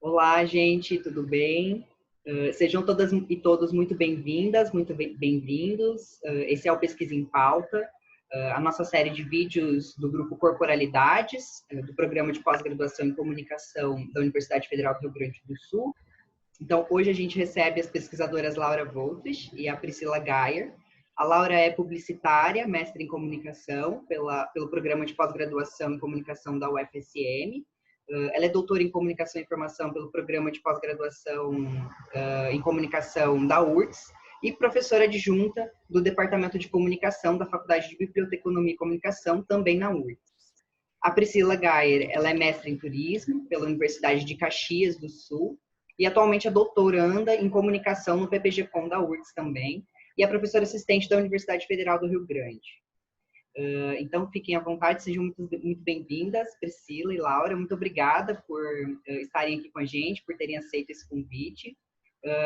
Olá, gente, tudo bem? Sejam todas e todos muito bem-vindas, muito bem-vindos. Esse é o Pesquisa em Pauta, a nossa série de vídeos do grupo Corporalidades, do programa de pós-graduação em comunicação da Universidade Federal do Rio Grande do Sul. Então, hoje a gente recebe as pesquisadoras Laura Voltes e a Priscila Gayer. A Laura é publicitária, mestre em comunicação pelo programa de pós-graduação em comunicação da UFSM. Ela é doutora em comunicação e informação pelo programa de pós-graduação em comunicação da URGS e professora adjunta do Departamento de Comunicação da Faculdade de Biblioteconomia e Comunicação, também na URGS. A Priscila Gayer, ela é mestre em turismo pela Universidade de Caxias do Sul e atualmente é doutoranda em comunicação no PPG-Com da URGS também, e é professora assistente da Universidade Federal do Rio Grande. Então, fiquem à vontade, sejam muito bem-vindas, Priscila e Laura. Muito obrigada por estarem aqui com a gente, por terem aceito esse convite.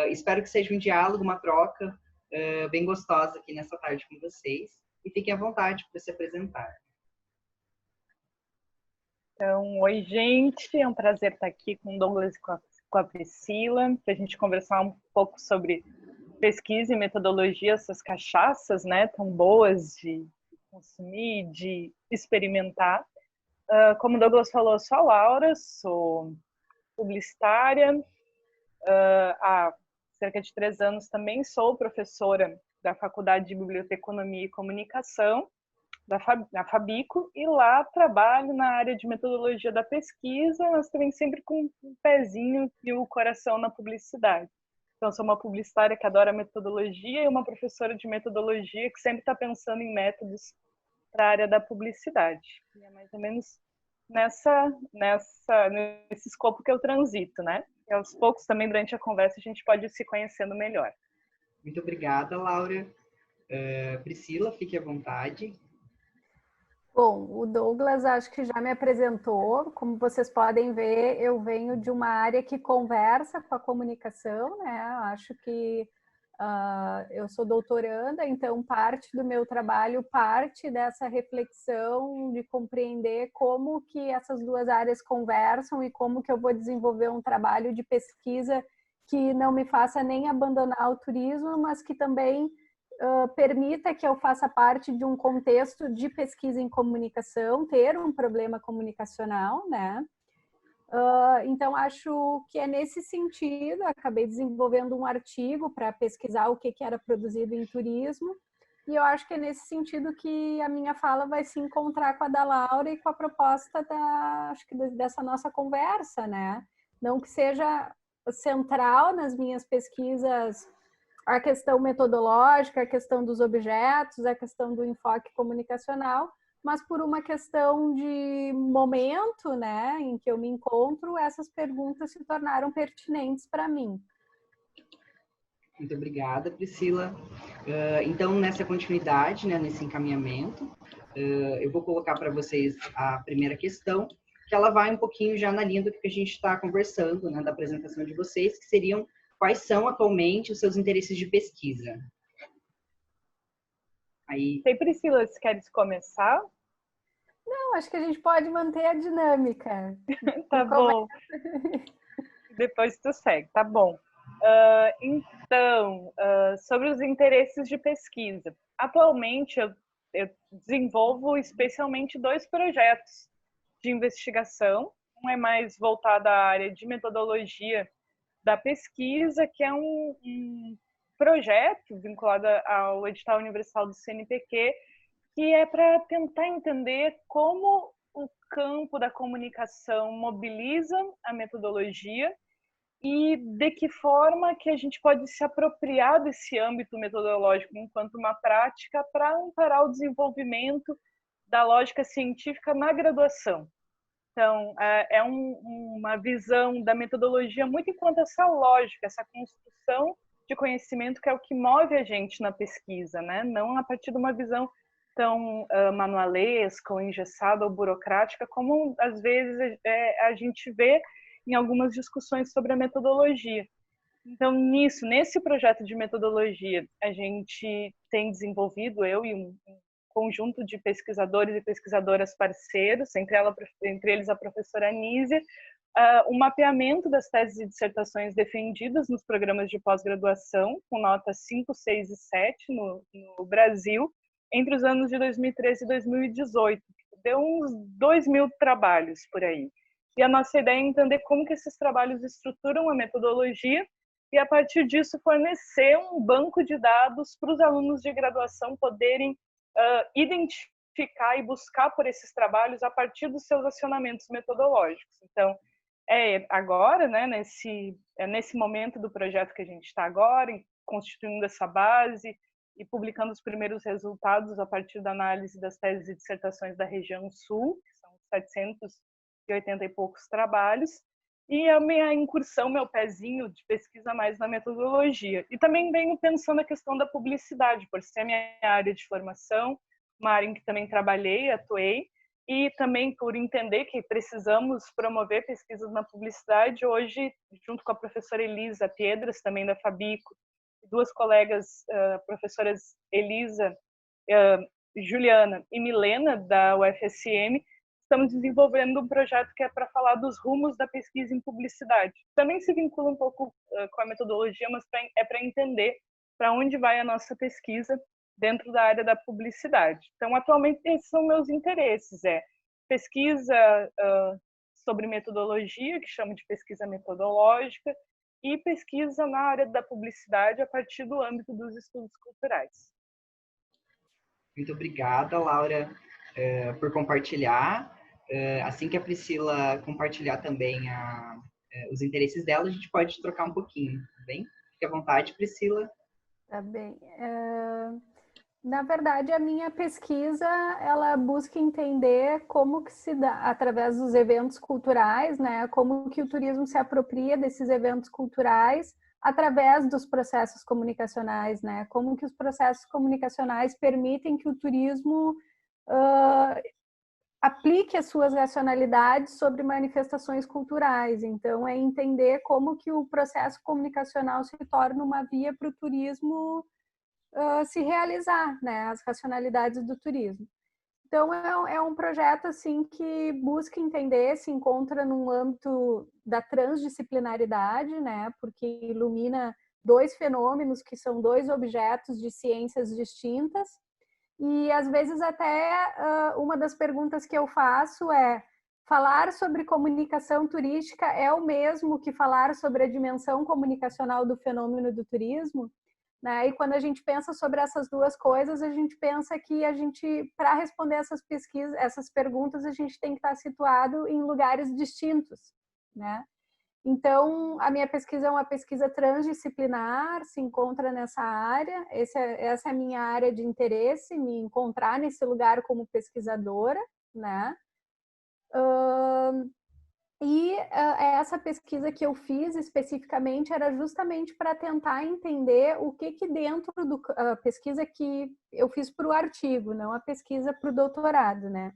Espero que seja um diálogo, uma troca bem gostosa aqui nessa tarde com vocês. E fiquem à vontade para se apresentar. Então, oi, gente. É um prazer estar aqui com o Douglas e com a Priscila, para a gente conversar um pouco sobre pesquisa e metodologia, essas cachaças, né, tão boas de consumir, de experimentar. Como o Douglas falou, eu sou a Laura, sou publicitária. Há cerca de 3 anos também sou professora da Faculdade de Biblioteconomia e Comunicação, da Fabico, e lá trabalho na área de metodologia da pesquisa, mas também sempre com um pezinho e o coração na publicidade. Então, sou uma publicitária que adora metodologia e uma professora de metodologia que sempre está pensando em métodos para a área da publicidade. E é mais ou menos nesse escopo que eu transito, né? E aos poucos também, durante a conversa, a gente pode ir se conhecendo melhor. Muito obrigada, Laura. Priscila, fique à vontade. Bom, o Douglas acho que já me apresentou. Como vocês podem ver, eu venho de uma área que conversa com a comunicação, né? Acho que eu sou doutoranda, então parte do meu trabalho parte dessa reflexão de compreender como que essas duas áreas conversam e como que eu vou desenvolver um trabalho de pesquisa que não me faça nem abandonar o turismo, mas que também permita que eu faça parte de um contexto de pesquisa em comunicação, ter um problema comunicacional, né? Então, acho que é nesse sentido, acabei desenvolvendo um artigo para pesquisar o que era produzido em turismo, e eu acho que é nesse sentido que a minha fala vai se encontrar com a da Laura e com a proposta dessa nossa conversa, né? Não que seja central nas minhas pesquisas a questão metodológica, a questão dos objetos, a questão do enfoque comunicacional, mas por uma questão de momento, né, em que eu me encontro, essas perguntas se tornaram pertinentes para mim. Muito obrigada, Priscila. Então, nessa continuidade, né, nesse encaminhamento, eu vou colocar para vocês a primeira questão, que ela vai um pouquinho já na linha do que a gente está conversando, né, da apresentação de vocês, que seriam quais são atualmente os seus interesses de pesquisa. Aí, Priscila, se queres começar? Não, acho que a gente pode manter a dinâmica. Tá bom. Depois tu segue, tá bom. Então, sobre os interesses de pesquisa. Atualmente, eu desenvolvo especialmente 2 projetos de investigação. Um é mais voltado à área de metodologia da pesquisa, que é um projeto vinculado ao edital universal do CNPq, que é para tentar entender como o campo da comunicação mobiliza a metodologia e de que forma que a gente pode se apropriar desse âmbito metodológico enquanto uma prática para amparar o desenvolvimento da lógica científica na graduação. Então, é uma visão da metodologia muito enquanto essa lógica, essa construção de conhecimento que é o que move a gente na pesquisa, né? Não a partir de uma visão tão manualesca ou engessada ou burocrática, como às vezes a gente vê em algumas discussões sobre a metodologia. Então, nesse projeto de metodologia, a gente tem desenvolvido, eu e um conjunto de pesquisadores e pesquisadoras parceiros, entre eles a professora Anísia, um mapeamento das teses e dissertações defendidas nos programas de pós-graduação, com notas 5, 6 e 7 no Brasil, entre os anos de 2013 e 2018. Deu uns 2.000 trabalhos por aí. E a nossa ideia é entender como que esses trabalhos estruturam a metodologia e, a partir disso, fornecer um banco de dados para os alunos de graduação poderem identificar e buscar por esses trabalhos a partir dos seus acionamentos metodológicos. Então, agora, né, nesse momento do projeto que a gente está agora, constituindo essa base e publicando os primeiros resultados a partir da análise das teses e dissertações da região sul, que são 780 e poucos trabalhos, e a minha incursão, meu pezinho de pesquisa mais na metodologia. E também venho pensando a questão da publicidade, por ser a minha área de formação, uma área em que também trabalhei, atuei, e também por entender que precisamos promover pesquisas na publicidade. Hoje, junto com a professora Elisa Piedras, também da Fabico, duas colegas, professoras Elisa, Juliana e Milena, da UFSM, estamos desenvolvendo um projeto que é para falar dos rumos da pesquisa em publicidade. Também se vincula um pouco com a metodologia, mas é para entender para onde vai a nossa pesquisa dentro da área da publicidade. Então, atualmente, esses são meus interesses. Pesquisa sobre metodologia, que chamo de pesquisa metodológica, e pesquisa na área da publicidade a partir do âmbito dos estudos culturais. Muito obrigada, Laura, por compartilhar. Assim que a Priscila compartilhar também os interesses dela, a gente pode trocar um pouquinho, tá bem? Fique à vontade, Priscila. Tá bem. Na verdade, a minha pesquisa, ela busca entender como que se dá, através dos eventos culturais, né, como que o turismo se apropria desses eventos culturais através dos processos comunicacionais, né, como que os processos comunicacionais permitem que o turismo aplique as suas racionalidades sobre manifestações culturais. Então, é entender como que o processo comunicacional se torna uma via para o turismo se realizar, né, as racionalidades do turismo. Então, é um projeto assim que busca entender, se encontra no âmbito da transdisciplinaridade, né, porque ilumina dois fenômenos que são dois objetos de ciências distintas. E, às vezes, até uma das perguntas que eu faço é: falar sobre comunicação turística é o mesmo que falar sobre a dimensão comunicacional do fenômeno do turismo? Né? E quando a gente pensa sobre essas duas coisas, a gente pensa que para responder essas perguntas, a gente tem que estar situado em lugares distintos, né? Então, a minha pesquisa é uma pesquisa transdisciplinar, se encontra nessa área, essa é a minha área de interesse, me encontrar nesse lugar como pesquisadora, né? E essa pesquisa que eu fiz especificamente era justamente para tentar entender o que dentro da pesquisa que eu fiz para o artigo, não a pesquisa para o doutorado, né?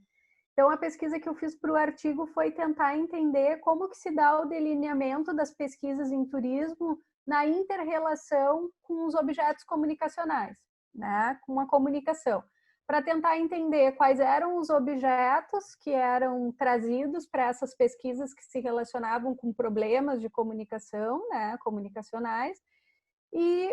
Então, a pesquisa que eu fiz para o artigo foi tentar entender como que se dá o delineamento das pesquisas em turismo na inter-relação com os objetos comunicacionais, né? Com a comunicação, para tentar entender quais eram os objetos que eram trazidos para essas pesquisas que se relacionavam com problemas de comunicação, né, comunicacionais, e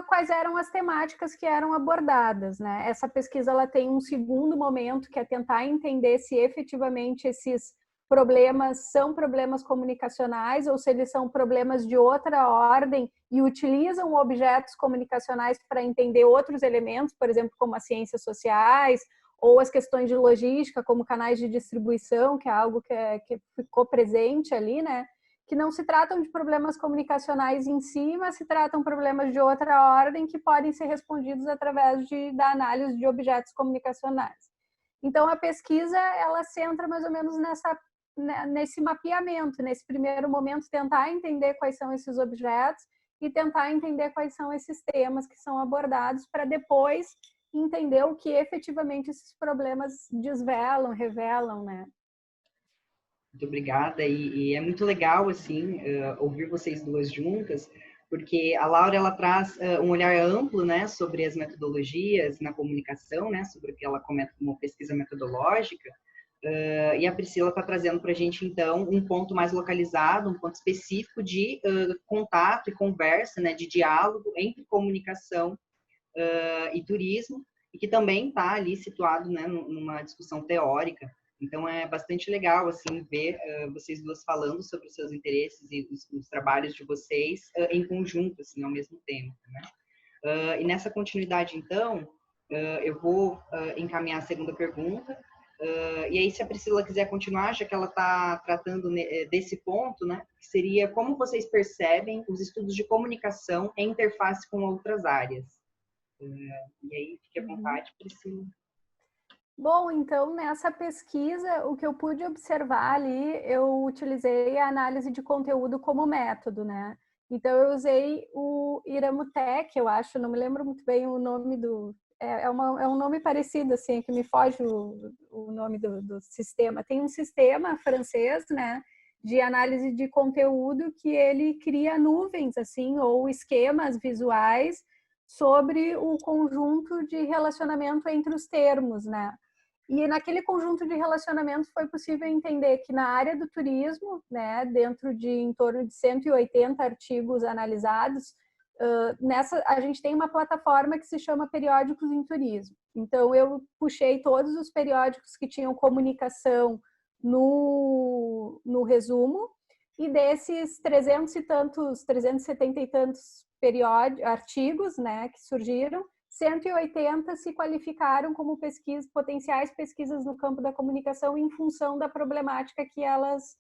quais eram as temáticas que eram abordadas, né? Essa pesquisa ela tem um segundo momento, que é tentar entender se efetivamente esses problemas são problemas comunicacionais ou se eles são problemas de outra ordem e utilizam objetos comunicacionais para entender outros elementos, por exemplo, como as ciências sociais ou as questões de logística, como canais de distribuição, que é algo que ficou presente ali, né? Que não se tratam de problemas comunicacionais em si, mas se tratam de problemas de outra ordem que podem ser respondidos através da análise de objetos comunicacionais. Então, a pesquisa, ela centra mais ou menos nesse mapeamento, nesse primeiro momento, tentar entender quais são esses objetos e tentar entender quais são esses temas que são abordados para depois entender o que efetivamente esses problemas desvelam, revelam, né? Muito obrigada, e é muito legal, assim, ouvir vocês duas juntas, porque a Laura, ela traz um olhar amplo, né, sobre as metodologias na comunicação, né, sobre o que ela comenta como pesquisa metodológica, E a Priscila está trazendo para a gente, então, um ponto mais localizado, um ponto específico de contato e conversa, né, de diálogo entre comunicação e turismo, e que também está ali situado, né, numa discussão teórica. Então, é bastante legal, assim, ver vocês duas falando sobre os seus interesses e os trabalhos de vocês em conjunto, assim, ao mesmo tempo, né? E nessa continuidade, então, eu vou encaminhar a segunda pergunta. E aí, se a Priscila quiser continuar, já que ela está tratando desse ponto, né, que seria como vocês percebem os estudos de comunicação em interface com outras áreas. E aí, fique à vontade, Priscila. Bom, então, nessa pesquisa, o que eu pude observar ali, eu utilizei a análise de conteúdo como método, né? Então, eu usei o Iramutec, eu acho, não me lembro muito bem o nome do... É um nome parecido, assim, que me foge o nome do sistema. Tem um sistema francês, né, de análise de conteúdo que ele cria nuvens, assim, ou esquemas visuais sobre o conjunto de relacionamento entre os termos, né? E naquele conjunto de relacionamentos foi possível entender que na área do turismo, né, dentro de em torno de 180 artigos analisados, nessa a gente tem uma plataforma que se chama Periódicos em Turismo. Então eu puxei todos os periódicos que tinham comunicação no resumo, e desses 370 e tantos artigos, né, que surgiram, 180 se qualificaram como potenciais pesquisas no campo da comunicação em função da problemática que elas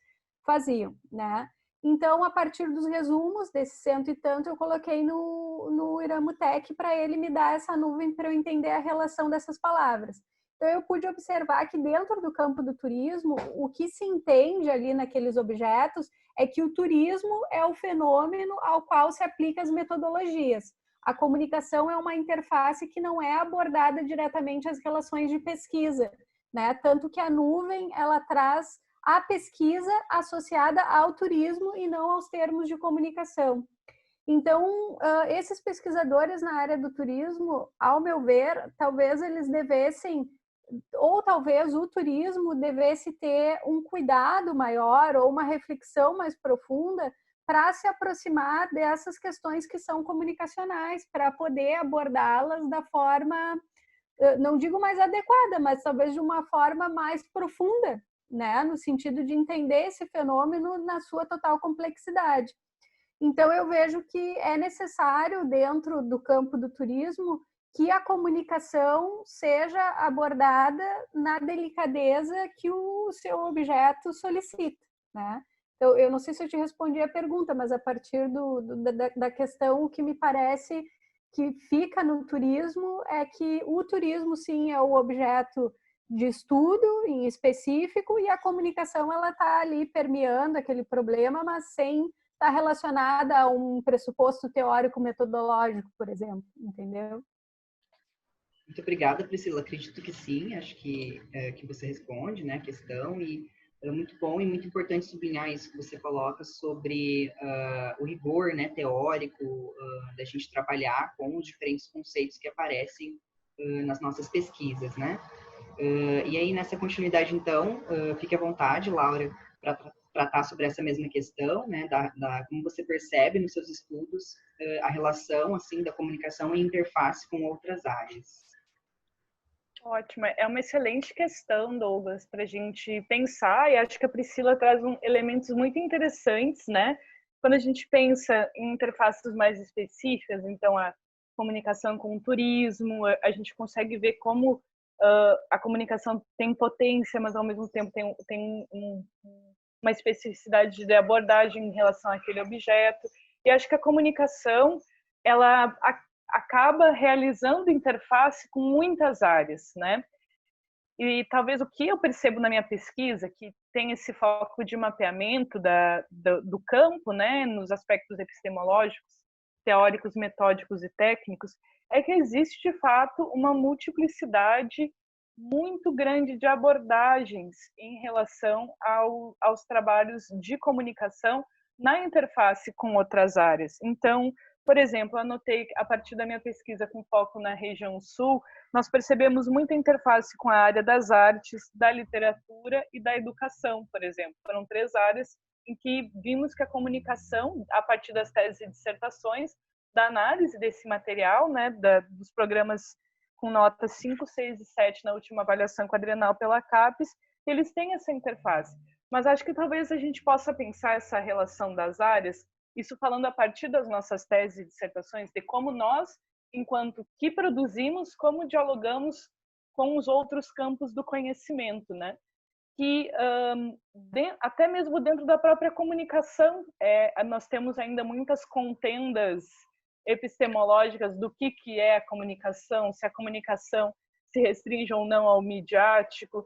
faziam, né? Então, a partir dos resumos desses 100 e tanto, eu coloquei no Iramutec para ele me dar essa nuvem para eu entender a relação dessas palavras. Então, eu pude observar que dentro do campo do turismo, o que se entende ali naqueles objetos é que o turismo é o fenômeno ao qual se aplicam as metodologias. A comunicação é uma interface que não é abordada diretamente às relações de pesquisa, né? Tanto que a nuvem, ela traz a pesquisa associada ao turismo e não aos termos de comunicação. Então, esses pesquisadores na área do turismo, ao meu ver, talvez eles devessem, ou talvez o turismo devesse ter um cuidado maior ou uma reflexão mais profunda para se aproximar dessas questões que são comunicacionais, para poder abordá-las da forma, não digo mais adequada, mas talvez de uma forma mais profunda, né? No sentido de entender esse fenômeno na sua total complexidade. Então, eu vejo que é necessário, dentro do campo do turismo, que a comunicação seja abordada na delicadeza que o seu objeto solicita, né? Então, eu não sei se eu te respondi a pergunta, mas a partir da questão, o que me parece que fica no turismo é que o turismo, sim, é o objeto de estudo em específico, e a comunicação ela está ali permeando aquele problema, mas sem estar relacionada a um pressuposto teórico metodológico, por exemplo, entendeu? Muito obrigada, Priscila. Acredito que sim, acho que você responde, né, a questão, e é muito bom e muito importante sublinhar isso que você coloca sobre o rigor, né, teórico, da gente trabalhar com os diferentes conceitos que aparecem nas nossas pesquisas, né? E aí, nessa continuidade, então, fique à vontade, Laura, para tratar sobre essa mesma questão, né, como você percebe nos seus estudos a relação, assim, da comunicação e interface com outras áreas. Ótimo, é uma excelente questão, Douglas, para a gente pensar, e acho que a Priscila traz elementos muito interessantes, né? Quando a gente pensa em interfaces mais específicas, então a comunicação com o turismo, a gente consegue ver como a comunicação tem potência, mas ao mesmo tempo tem uma especificidade de abordagem em relação àquele objeto. E acho que a comunicação, ela acaba realizando interface com muitas áreas, né? E talvez o que eu percebo na minha pesquisa, que tem esse foco de mapeamento do campo, né, nos aspectos epistemológicos, teóricos, metódicos e técnicos, é que existe, de fato, uma multiplicidade muito grande de abordagens em relação aos trabalhos de comunicação na interface com outras áreas. Então, Por exemplo, anotei a partir da minha pesquisa com foco na região sul, nós percebemos muita interface com a área das artes, da literatura e da educação, por exemplo. Foram 3 áreas em que vimos que a comunicação, a partir das teses e dissertações, da análise desse material, né, dos programas com notas 5, 6 e 7 na última avaliação quadrienal pela CAPES, eles têm essa interface. Mas acho que talvez a gente possa pensar essa relação das áreas, isso falando a partir das nossas teses e dissertações, de como nós, enquanto que produzimos, como dialogamos com os outros campos do conhecimento, né? Que até mesmo dentro da própria comunicação, nós temos ainda muitas contendas epistemológicas do que é a comunicação, se a comunicação se restringe ou não ao midiático,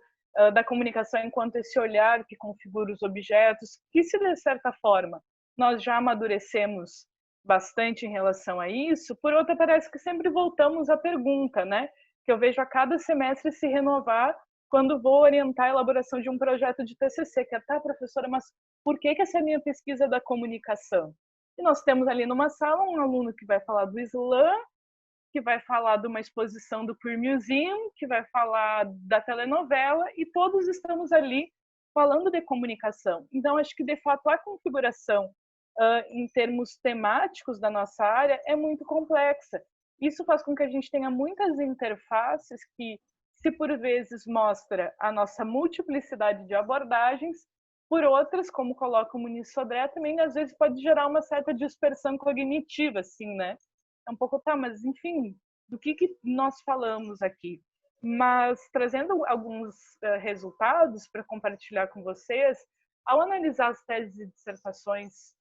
da comunicação enquanto esse olhar que configura os objetos, que se de certa forma nós já amadurecemos bastante em relação a isso. Por outra, parece que sempre voltamos à pergunta, né? Que eu vejo a cada semestre se renovar quando vou orientar a elaboração de um projeto de TCC, que é, tá, professora, mas por que essa é a minha pesquisa da comunicação? E nós temos ali numa sala um aluno que vai falar do Islã, que vai falar de uma exposição do Queer Museum, que vai falar da telenovela, e todos estamos ali falando de comunicação. Então, acho que, de fato, a configuração em termos temáticos da nossa área é muito complexa. Isso faz com que a gente tenha muitas interfaces que, se por vezes mostra a nossa multiplicidade de abordagens, por outras, como coloca o Muniz Sodré, também às vezes pode gerar uma certa dispersão cognitiva, assim, né? É um pouco, tá, mas enfim, do que nós falamos aqui? Mas trazendo alguns resultados para compartilhar com vocês, ao analisar as teses e dissertações,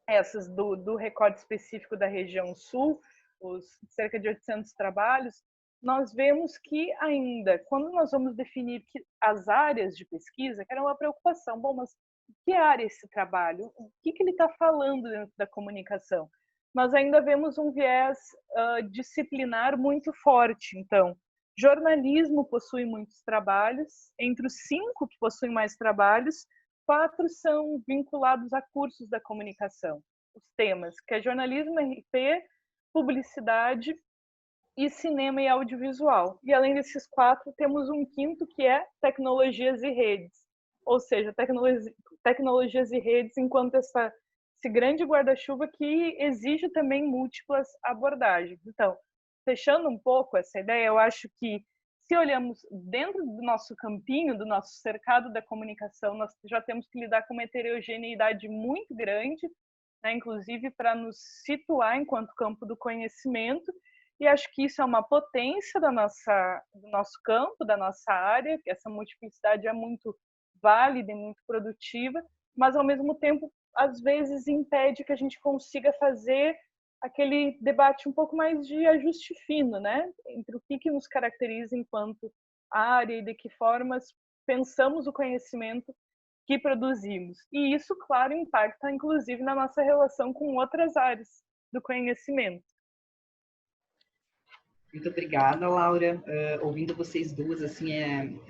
essas do recorte específico da região sul, os cerca de 800 trabalhos, nós vemos que ainda, quando nós vamos definir as áreas de pesquisa, que era uma preocupação, bom, mas que área é esse trabalho? O que ele está falando dentro da comunicação? Nós ainda vemos um viés disciplinar muito forte. Então, jornalismo possui muitos trabalhos, entre os 5 que possuem mais trabalhos, 4 são vinculados a cursos da comunicação. Os temas, que é jornalismo, RP, publicidade e cinema e audiovisual. E além desses 4, temos um 5º que é tecnologias e redes. Ou seja, tecnologias e redes enquanto esse grande guarda-chuva que exige também múltiplas abordagens. Então, fechando um pouco essa ideia, eu acho que se olhamos dentro do nosso campinho, do nosso cercado da comunicação, nós já temos que lidar com uma heterogeneidade muito grande, né, inclusive para nos situar enquanto campo do conhecimento, e acho que isso é uma potência do nosso campo, da nossa área, que essa multiplicidade é muito válida e muito produtiva, mas ao mesmo tempo, às vezes, impede que a gente consiga fazer aquele debate um pouco mais de ajuste fino, né? Entre o que nos caracteriza enquanto área e de que formas pensamos o conhecimento que produzimos. E isso, claro, impacta, inclusive, na nossa relação com outras áreas do conhecimento. Muito obrigada, Laura. Ouvindo vocês duas, assim,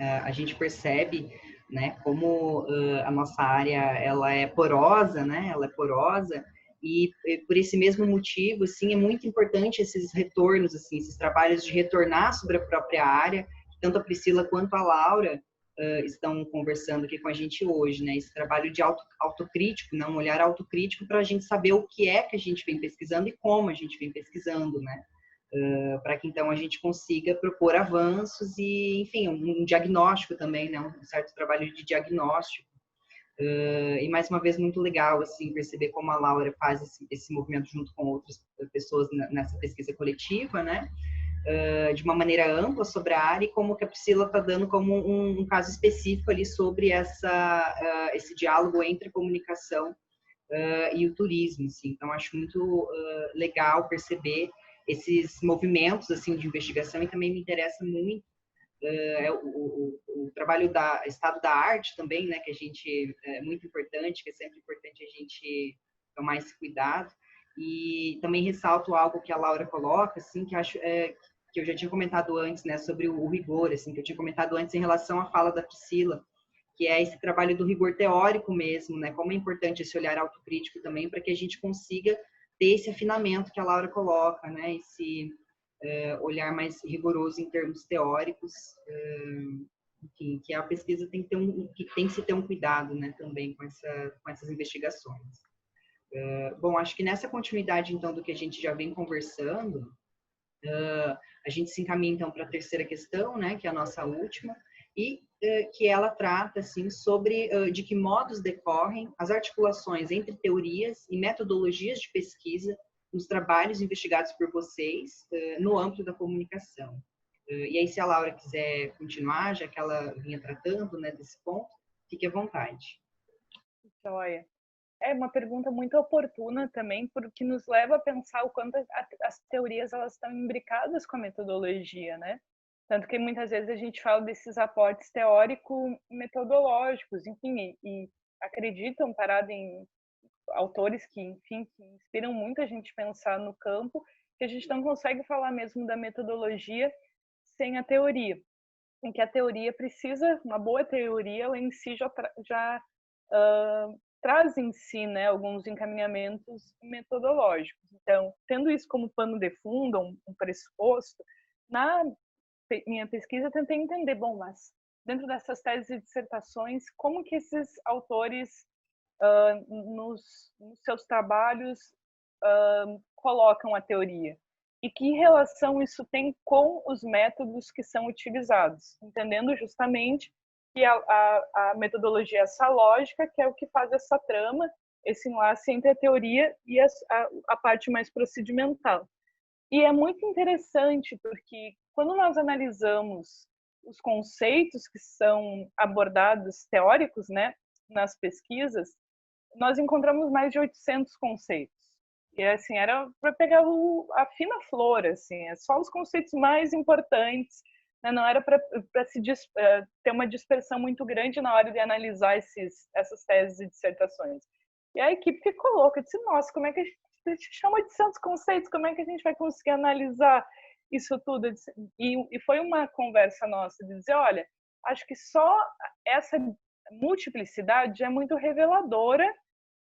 a gente percebe, né, como a nossa área ela é porosa, né? Ela é porosa. E por esse mesmo motivo, assim, é muito importante esses retornos, assim, esses trabalhos de retornar sobre a própria área. Tanto a Priscila quanto a Laura estão conversando aqui com a gente hoje, né? Esse trabalho de autocrítico, né? Um olhar autocrítico para a gente saber o que é que a gente vem pesquisando e como a gente vem pesquisando, né? Para que então a gente consiga propor avanços e, enfim, um diagnóstico também, né? Um certo trabalho de diagnóstico. E mais uma vez muito legal assim perceber como a Laura faz esse movimento junto com outras pessoas nessa pesquisa coletiva, né? De uma maneira ampla sobre a área, e como que a Priscila está dando como um caso específico ali sobre esse diálogo entre a comunicação e o turismo, assim. Então acho muito legal perceber esses movimentos assim de investigação, e também me interessa muito o trabalho da Estado da Arte também, né, que a gente é muito importante, que é sempre importante a gente tomar esse cuidado. E também ressalto algo que a Laura coloca, assim, que acho que eu já tinha comentado antes, né, sobre o rigor, assim, que eu tinha comentado antes em relação à fala da Priscila, que é esse trabalho do rigor teórico mesmo, né, como é importante esse olhar autocrítico também para que a gente consiga ter esse afinamento que a Laura coloca, né? Esse olhar mais rigoroso em termos teóricos, enfim, que a pesquisa tem que se ter um cuidado, né, também com essas investigações. Bom, acho que nessa continuidade, então, do que a gente já vem conversando, a gente se encaminha, então, para a terceira questão, né, que é a nossa última, e que ela trata, assim, sobre de que modos decorrem as articulações entre teorias e metodologias de pesquisa nos trabalhos investigados por vocês no âmbito da comunicação. E aí, se a Laura quiser continuar, já que ela vinha tratando, né, desse ponto, fique à vontade. Joia. É uma pergunta muito oportuna também, porque nos leva a pensar o quanto as teorias elas estão imbricadas com a metodologia, né? Tanto que muitas vezes a gente fala desses aportes teórico-metodológicos, enfim, e acreditam, parado em autores que, enfim, que inspiram muito a gente pensar no campo, que a gente não consegue falar mesmo da metodologia sem a teoria. Em que a teoria precisa, uma boa teoria, ela em si já traz em si, né, alguns encaminhamentos metodológicos. Então, tendo isso como pano de fundo, um pressuposto, na minha pesquisa eu tentei entender, bom, mas dentro dessas teses e dissertações, como que esses autores nos seus trabalhos colocam a teoria? E que relação isso tem com os métodos que são utilizados? Entendendo justamente que a metodologia é essa lógica, que é o que faz essa trama, esse enlace entre a teoria e a parte mais procedimental. E é muito interessante, porque quando nós analisamos os conceitos que são abordados, teóricos, né, nas pesquisas, nós encontramos mais de 800 conceitos. E assim, era para pegar a fina flor, assim, é só os conceitos mais importantes, né? Não era para ter uma dispersão muito grande na hora de analisar essas teses e dissertações. E a equipe ficou louca, eu disse, nossa, como é que a gente chama 800 conceitos, como é que a gente vai conseguir analisar isso tudo? E foi uma conversa nossa de dizer, olha, acho que só essa multiplicidade é muito reveladora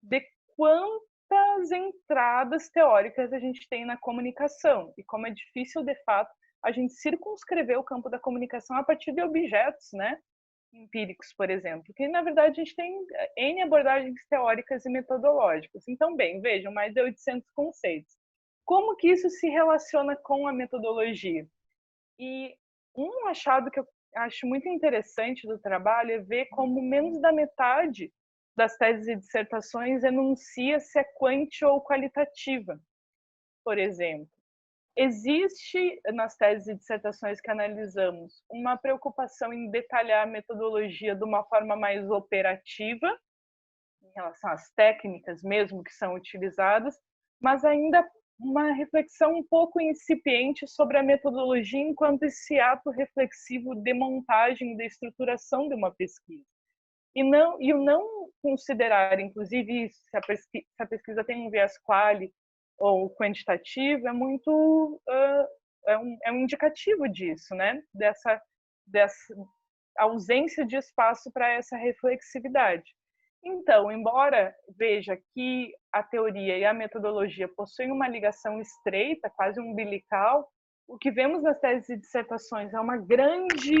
de quantas entradas teóricas a gente tem na comunicação e como é difícil, de fato, a gente circunscrever o campo da comunicação a partir de objetos, né, empíricos, por exemplo, que na verdade a gente tem N abordagens teóricas e metodológicas. Então, bem, vejam, mais de 800 conceitos. Como que isso se relaciona com a metodologia? E um achado que eu acho muito interessante do trabalho é ver como menos da metade das teses e dissertações enuncia se é quanti ou qualitativa, por exemplo. Existe, nas teses e dissertações que analisamos, uma preocupação em detalhar a metodologia de uma forma mais operativa, em relação às técnicas mesmo que são utilizadas, mas ainda uma reflexão um pouco incipiente sobre a metodologia enquanto esse ato reflexivo de montagem, de estruturação de uma pesquisa. E o não considerar, inclusive, se a pesquisa tem um viés quali ou quantitativo, é muito é um indicativo disso, né? Dessa ausência de espaço para essa reflexividade. Então, embora veja que a teoria e a metodologia possuem uma ligação estreita, quase umbilical, o que vemos nas teses e dissertações é uma grande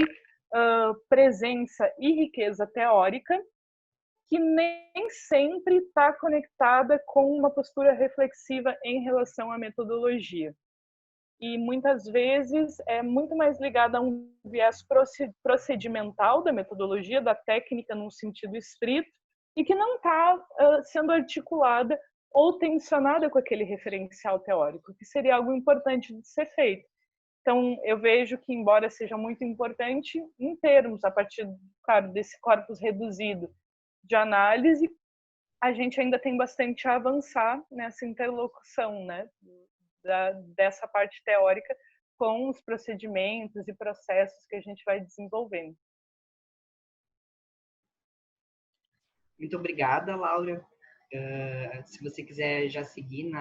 presença e riqueza teórica que nem sempre está conectada com uma postura reflexiva em relação à metodologia. E muitas vezes é muito mais ligada a um viés procedimental da metodologia, da técnica num sentido estrito, e que não está sendo articulada ou tensionada com aquele referencial teórico, que seria algo importante de ser feito. Então, eu vejo que, embora seja muito importante, em termos, a partir, claro, desse corpus reduzido de análise, a gente ainda tem bastante a avançar nessa interlocução, né, dessa parte teórica com os procedimentos e processos que a gente vai desenvolvendo. Muito obrigada, Laura. Se você quiser já seguir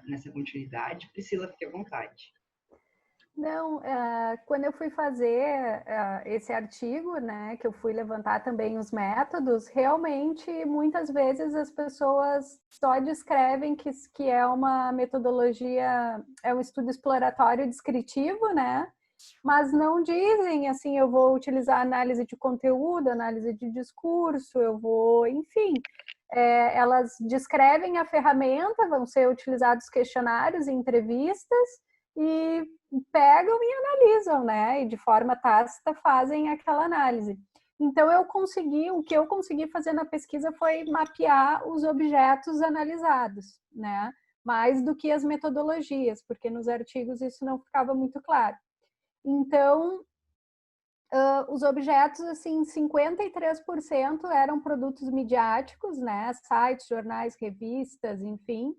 nessa continuidade, Priscila, fique à vontade. Não, quando eu fui fazer esse artigo, né, que eu fui levantar também os métodos, realmente, muitas vezes as pessoas só descrevem que é uma metodologia, é um estudo exploratório descritivo, né, mas não dizem, assim, eu vou utilizar análise de conteúdo, análise de discurso, eu vou, enfim, elas descrevem a ferramenta, vão ser utilizados questionários e entrevistas, e pegam e analisam, né? E de forma tácita fazem aquela análise. Então o que eu consegui fazer na pesquisa foi mapear os objetos analisados, né? Mais do que as metodologias, porque nos artigos isso não ficava muito claro. Então, os objetos, assim, 53% eram produtos midiáticos, né? Sites, jornais, revistas, enfim.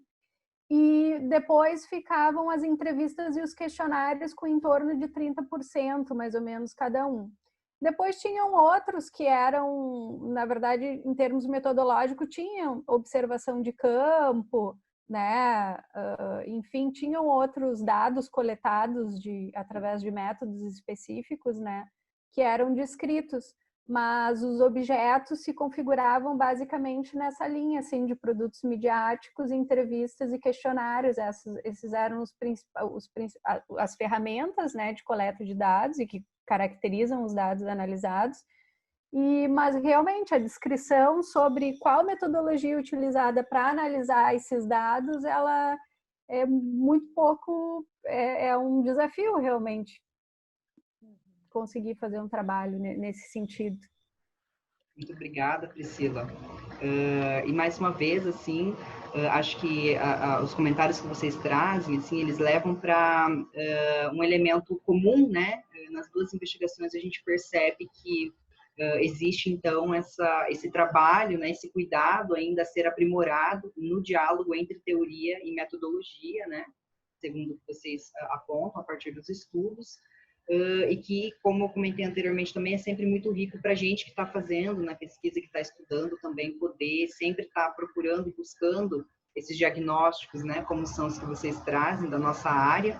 E depois ficavam as entrevistas e os questionários com em torno de 30%, mais ou menos, cada um. Depois tinham outros que eram, na verdade, em termos metodológicos, tinham observação de campo, né? Enfim, tinham outros dados coletados através de métodos específicos, né? Que eram descritos, mas os objetos se configuravam basicamente nessa linha, assim, de produtos midiáticos, entrevistas e questionários. Esses eram as ferramentas, né, de coleta de dados e que caracterizam os dados analisados. Mas realmente a descrição sobre qual metodologia utilizada para analisar esses dados, ela é muito pouco, é um desafio realmente conseguir fazer um trabalho nesse sentido. Muito obrigada, Priscila. E mais uma vez, assim, acho que os comentários que vocês trazem, assim, eles levam para um elemento comum, né? Nas duas investigações a gente percebe que existe, então, esse trabalho, né? Esse cuidado ainda a ser aprimorado no diálogo entre teoria e metodologia, né? Segundo o que vocês apontam a partir dos estudos. E que, como eu comentei anteriormente, também é sempre muito rico para a gente que está fazendo na pesquisa, que está estudando também, poder sempre estar procurando e buscando esses diagnósticos, né, como são os que vocês trazem da nossa área,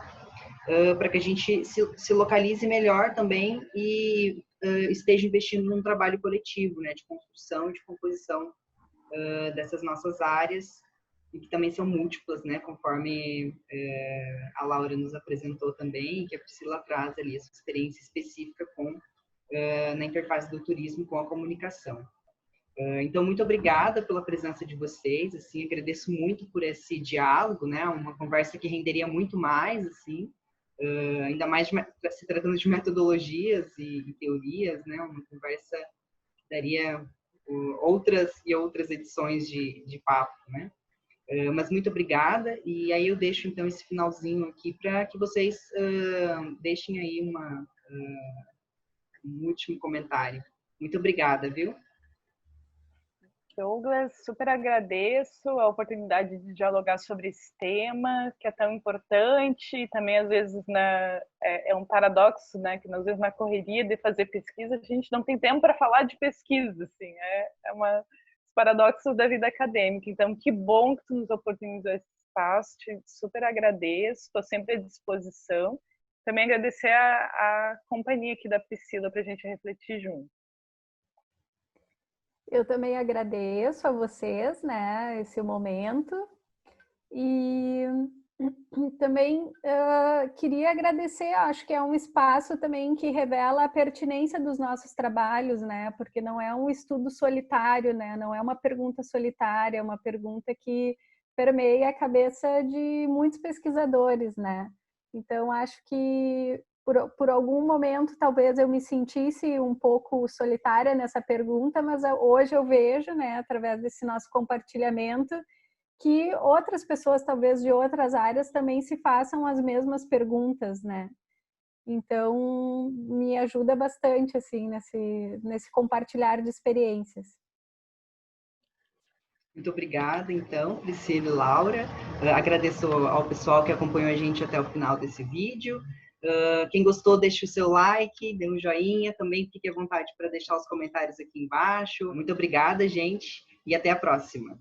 para que a gente se localize melhor também e esteja investindo num trabalho coletivo, né, de construção e de composição dessas nossas áreas, e que também são múltiplas, né, conforme a Laura nos apresentou também, que a Priscila traz ali a sua experiência específica na interface do turismo com a comunicação. Então, muito obrigada pela presença de vocês, assim, agradeço muito por esse diálogo, né, uma conversa que renderia muito mais, assim, ainda mais se tratando de metodologias e teorias, né, uma conversa que daria outras e outras edições de papo, né. Mas muito obrigada, e aí eu deixo então esse finalzinho aqui para que vocês deixem aí um último comentário. Muito obrigada, viu? Douglas, super agradeço a oportunidade de dialogar sobre esse tema, que é tão importante, e também às vezes é um paradoxo, né, que às vezes na correria de fazer pesquisa a gente não tem tempo para falar de pesquisa, assim, os paradoxos da vida acadêmica. Então, que bom que tu nos oportunizou esse espaço, te super agradeço, estou sempre à disposição. Também agradecer a companhia aqui da Priscila para a gente refletir junto. Eu também agradeço a vocês, né, esse momento, e também queria agradecer, acho que é um espaço também que revela a pertinência dos nossos trabalhos, né, porque não é um estudo solitário, né, não é uma pergunta solitária, é uma pergunta que permeia a cabeça de muitos pesquisadores, né. Então, acho que por algum momento talvez eu me sentisse um pouco solitária nessa pergunta, mas hoje eu vejo, né, através desse nosso compartilhamento, que outras pessoas, talvez de outras áreas, também se façam as mesmas perguntas, né? Então, me ajuda bastante, assim, nesse compartilhar de experiências. Muito obrigada, então, Priscila e Laura. Agradeço ao pessoal que acompanhou a gente até o final desse vídeo. Quem gostou, deixe o seu like, dê um joinha, também fique à vontade para deixar os comentários aqui embaixo. Muito obrigada, gente, e até a próxima.